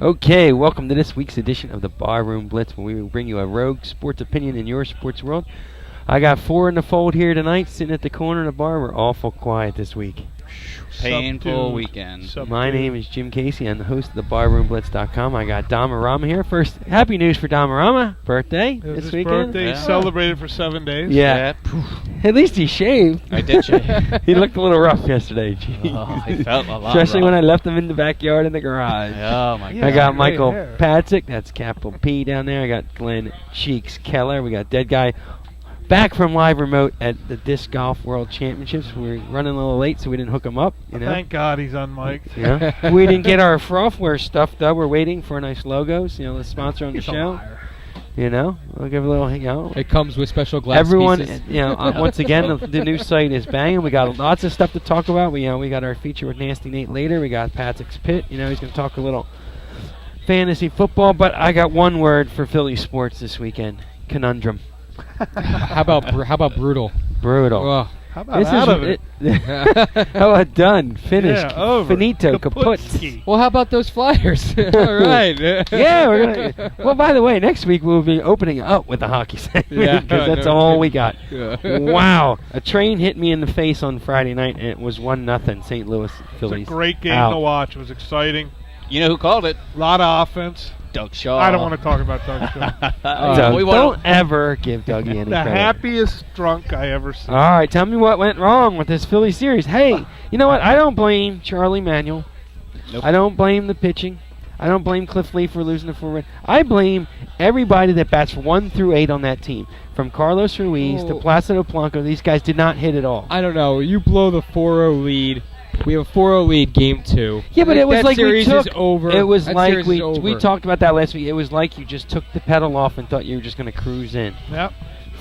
Okay, welcome to this week's edition of the Barroom Blitz, where we will bring you a rogue sports opinion in your sports world. I got 4 in the fold here tonight, sitting at the corner of the bar. We're awful quiet this week. Painful weekend. My name is Jim Casey. I'm the host of the BarroomBlitz.com. I got Damarama here. First, happy news for Damarama. Birthday this his weekend. Birthday celebrated for 7 days. Yeah. At least he shaved. I did shave. He looked a little rough yesterday. Oh, I felt a lot Especially rough. when I left him in the backyard in the garage. Oh, my God. I got great Michael hair. Patzik. That's capital P down there. I got Glenn Cheeks Keller. We got Dead Guy back from live remote at the Disc Golf World Championships. We're running a little late, so we didn't hook him up. You know? Thank God he's unmiked. Yeah. We didn't get our Frothware stuff, though. We're waiting for nice logos. You know, the sponsor on the He's a show. liar. You know, we'll give a little, you know. It comes with special glass Everyone, pieces. you know, once again, the new site is banging. We got lots of stuff to talk about. We got our feature with Nasty Nate later. We got Patrick's Pit. You know, he's going to talk a little fantasy football. But I got one word for Philly sports this weekend: conundrum. How about brutal? Brutal. Oh. How about out of it? How about done? Finished. Yeah, over. Finito. Kaput. Kaputski. Well, how about those flyers? All right. Yeah, we're gonna. Well, by the way, next week we'll be opening up with the hockey segment Yeah, because that's no all kidding. we got. Yeah. Wow, a train hit me in the face on Friday night, and it was 1-0 St. Louis It's Phillies. a great game out. to watch. It was exciting. You know who called it? A lot of offense. Doug Shaw. I don't want to talk about Doug Shaw. So we don't ever give Dougie any The credit. happiest drunk I ever seen. All right, tell me what went wrong with this Philly series. Hey, you know what? I don't blame Charlie Manuel. Nope. I don't blame the pitching. I don't blame Cliff Lee for losing the 4-run. I blame everybody that bats 1 through 8 on that team. From Carlos Ruiz to Placido Blanco, these guys did not hit at all. I don't know. You blow the 4-0 lead. We have a 4-0 lead game 2. Yeah, but it was that like we series took. is over. It was That like series is over. we talked about that last week. It was like you just took the pedal off and thought you were just going to cruise in. Yep.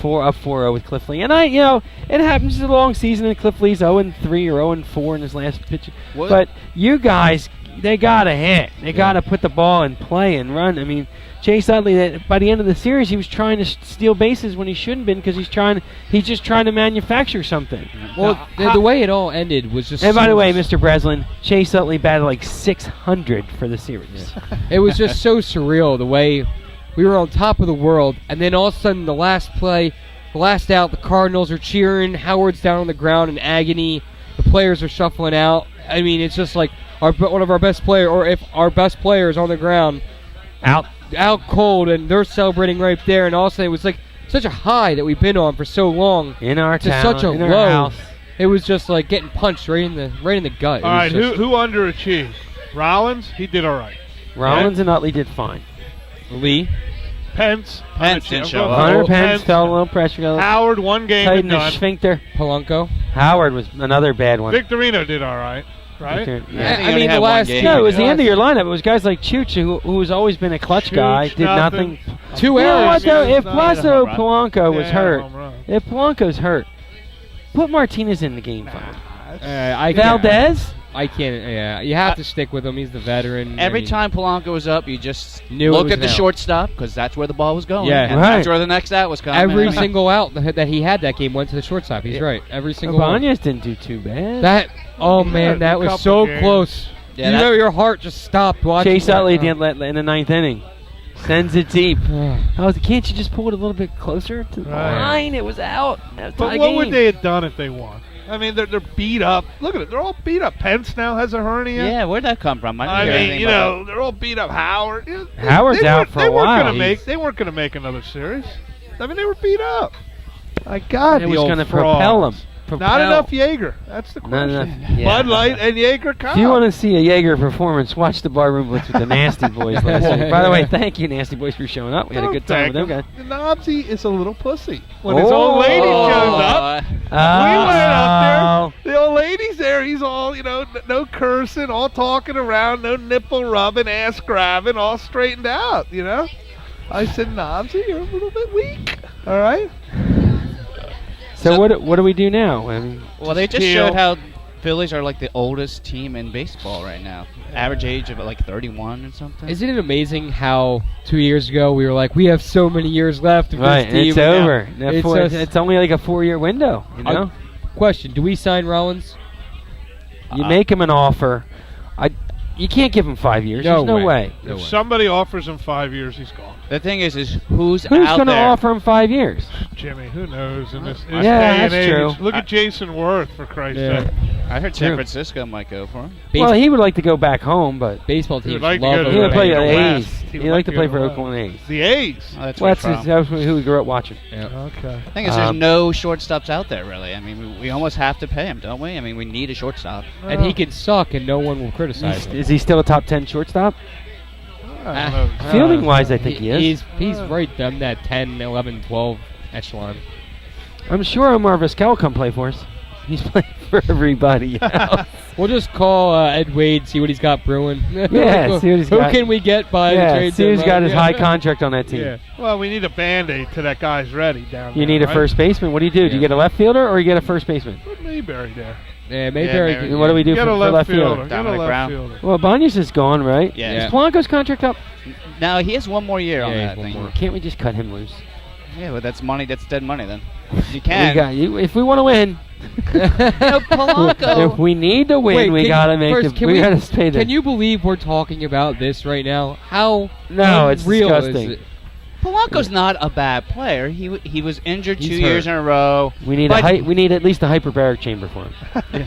4-0 with Cliff Lee, and it happens. It's a long season, and Cliff Lee's 0-3 or 0-4 in his last pitch. What? But you guys, they gotta hit. They gotta put the ball in play and run. I mean, Chase Utley, by the end of the series, he was trying to steal bases when he shouldn't been because he's just trying to manufacture something. Well, the way it all ended was just. And by the way, Mr. Breslin, Chase Utley batted like 600 for the series. It was just so surreal the way we were on top of the world, and then all of a sudden, the last play, the last out, the Cardinals are cheering. Howard's down on the ground in agony. The players are shuffling out. I mean, it's just like one of our best players, or if our best player is on the ground, out cold, and they're celebrating right there, and all of a sudden it was like such a high that we've been on for so long In our to town, such a in our low. house. It was just like getting punched right in the gut. All right, who underachieved? Rollins? He did all right. Rollins and Utley did fine. Lee? Pence didn't show up. Hunter Pence fell a little pressure. Howard, one game Tighten and the done. sphincter. Polanco? Howard was another bad one. Victorino did all right. Right? Victor- Yeah, I think he I only mean, had the one last game. No, it was the Yeah. end of your lineup. It was guys like Chooch, who's always been a clutch guy, Chooch, did nothing. 2 You know errors. what, though? If Not Placido home run. Polanco was Yeah, hurt, home run. if Polanco's hurt, put Martinez in the game. I can't- Valdez? I can't. Yeah, you have to stick with him. He's the veteran. Every I mean, time Polanco was up, you just Knew it look was at the an out. shortstop because that's where the ball was going. Yeah. and Right. that's where the next out was coming. every single out that he had that game went to the shortstop. He's right. Every single one. Ibanez didn't do too bad. That. Oh man, a that was couple so games. close. Yeah, you that- know, your heart just stopped watching. Chase that. Utley didn't let in the 9th inning. Sends it deep. Can't you just pull it a little bit closer to the Right. line? It was out. That was But tie what game. would they have done if they won? I mean, they're beat up. Look at it. They're all beat up. Pence now has a hernia. Yeah, where'd that come from? I didn't hear mean, anything you about know, they're all beat up. Howard. Howard's out for a while. They weren't going to make another series. I mean, they were beat up. My God, It the was old going to frauds. propel him. Not enough Jaeger. That's the Not question. enough. Yeah. Bud Light and Jaeger. If you want to see a Jaeger performance, watch the Barroom Blitz with the Nasty Boys last week. By the way, thank you, Nasty Boys, for showing up. We had a good time with them guys. The Nobsy is a little pussy. When his old lady Oh. shows up, we went out there. The old lady's there. He's all, no cursing, all talking around, no nipple rubbing, ass grabbing, all straightened out, I said, Nobsy, you're a little bit weak. All right? So what do we do now? I mean, Well, they just Teal. showed how Phillies are like the oldest team in baseball right now. Average age of like 31 or something. Isn't it amazing how 2 years ago we were like, we have so many years left of right, this team. it's and now over. It's only like a 4-year window. Question: do we sign Rollins? You make him an offer. You can't give him 5 years. No There's no way. way. No If way. somebody offers him 5 years, he's gone. The thing is who's Who's out going to there? offer him 5 years? Jimmy, who knows in this Yeah, day and that's age? true. Look at Jason Worth, for Christ's Yeah. sake. I heard San True. Francisco might go for him. Well, he would like to go back home, but Baseball He would teams like to love go to he would the play the West. A's. He would He'd like to go play to for the Oakland A's. The A's. Oh, that's Well, where that's, he's his, from. that's who we grew up watching. Yeah. Okay. The thing is, there's no shortstops out there, really. I mean, we almost have to pay him, don't we? I mean, we need a shortstop. And he can suck, and no one will criticize him. Is he still a top 10 shortstop? I don't know. Fielding wise, I think he is. He's right on that 10, 11, 12 echelon. I'm sure Omar Vizquel will come play for us. He's playing for everybody else. We'll just call Ed Wade, see what he's got brewing. Yeah, see what he's Who got. can we get by the Yeah, trade see who's got deadline? his Yeah. high contract on that team. Yeah. Well, we need a Band-Aid till that guy's ready down there. You need a right? first baseman. What do? Do Yeah. you get a left fielder or you get a first baseman? Put Mayberry there. Yeah, maybe Yeah, very maybe. good. And what do we do Get for a left left fielder. fielder? Get a Dominic left Brown. fielder. Well, Banyas is gone, right? Yeah. Is Polanco's contract up? Now, he has one more year on Yeah, that one thing. more. Can't we just cut him loose? Yeah, but that's money. That's dead money then. You We can. got you. If we want to win, No, Polanco. if we need to win, Wait, we can- gotta make first, the. can We we- gotta pay the. Can you believe we're talking about this right now? How No, it's unreal disgusting. is it? Polanco's not a bad player. He was injured He's 2 years hurt. in a row. We need But- we need at least a hyperbaric chamber for him.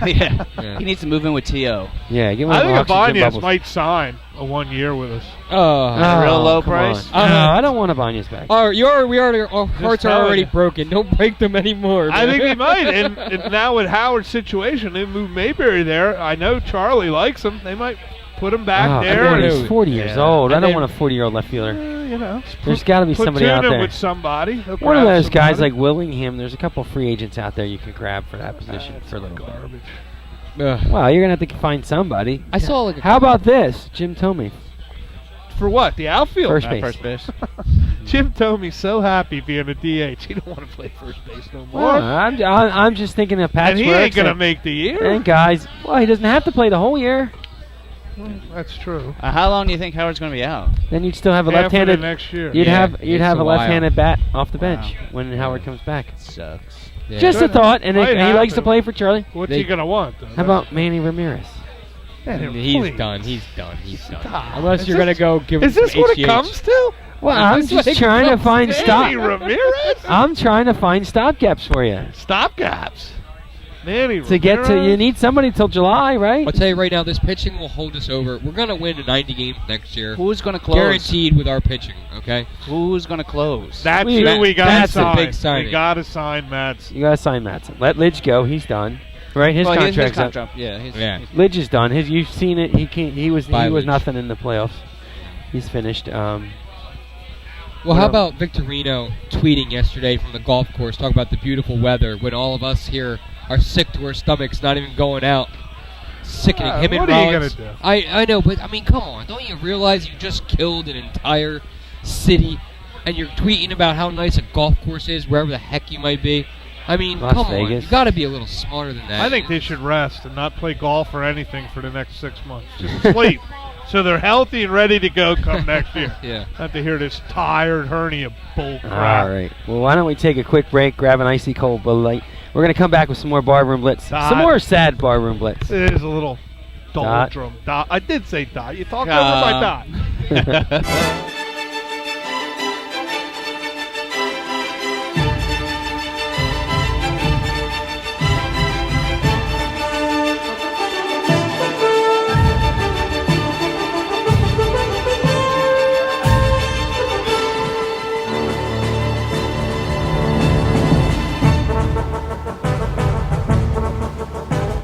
yeah. Yeah. He needs to move in with T.O. Yeah, give him I think oxygen Ibanez bubbles. might sign a 1 year with us. a real low come price? on. No, I don't want Ibanez back. our hearts are telling already you. broken. Don't break them anymore. I man. think he might. And now with Howard's situation, they moved Mayberry there. I know Charlie likes him. They might put him back Oh, there. and And, he's 40 years Yeah. old. I And don't then- want a 40-year-old left fielder. you know, There's got to be somebody out platoon him there. with somebody. They'll One of grab those guys somebody. like Willingham. There's a couple free agents out there you can grab for that position for a little bit. Garbage. Ugh. Well, you're gonna have to find somebody. I saw like a How about this, Jim Tomey, For what? The outfield? first Not base? first base. Jim Tomey's so happy being a DH. He don't want to play first base no more. Well, I'm just thinking of patchwork. and he ain't going to make the year. And guys, well, he doesn't have to play the whole year. That's true. How long do you think Howard's going to be out? Then you'd still have a Half of left-handed. the next year. You'd Yeah, have it's a a while. left-handed bat off the bench Wow. when Howard comes back. Sucks. Yeah. Just a Good. thought, and Might he likes to happen. play for Charlie. What's They- he going to want? Though? How about Manny Ramirez? He's Please. done. He's done. He's done. Stop. Unless Is you're this- gonna go give him Is this some what it HGH. comes to? Well, I'm This is just what trying to comes find Manny stop. Ramirez? I'm trying to find stopgaps for you Stopgaps. Manny to get to. You need somebody till July, right? I'll tell you right now, this pitching will hold us over. We're gonna win 90 games next year, Who's going to close? guaranteed with our pitching. Okay. Who's going to close? That's We- who we got to that's a sign. big signing. We got to sign Madsen. You gotta sign Matson. Let Lidge go. He's done. Right, his Well, contract's up. contract. Yeah. Yeah. Lidge is done. You've seen it. He can't. He was Bye, Lidge. nothing in the playoffs. He's finished. Well, Well- how about Victorino tweeting yesterday from the golf course, talking about the beautiful weather when all of us here are sick to our stomachs, not even going out. Sickening. Him and what are you Rollins. gonna do? I know, but I mean, come on! Don't you realize you just killed an entire city, and you're tweeting about how nice a golf course is wherever the heck you might be? I mean, Las come on! Vegas. You got to be a little smarter than that. I think they should rest and not play golf or anything for the next 6 months. Just sleep. So they're healthy and ready to go come next year. Yeah. Not to hear this tired hernia bull all crap. right. Well, why don't we take a quick break, grab an icy cold Bud Light. We're gonna come back with some more barroom blitz. Dot. Some more sad barroom blitz. It is a little Dot. doldrum. Dot. I did say dot. You talked over my dot.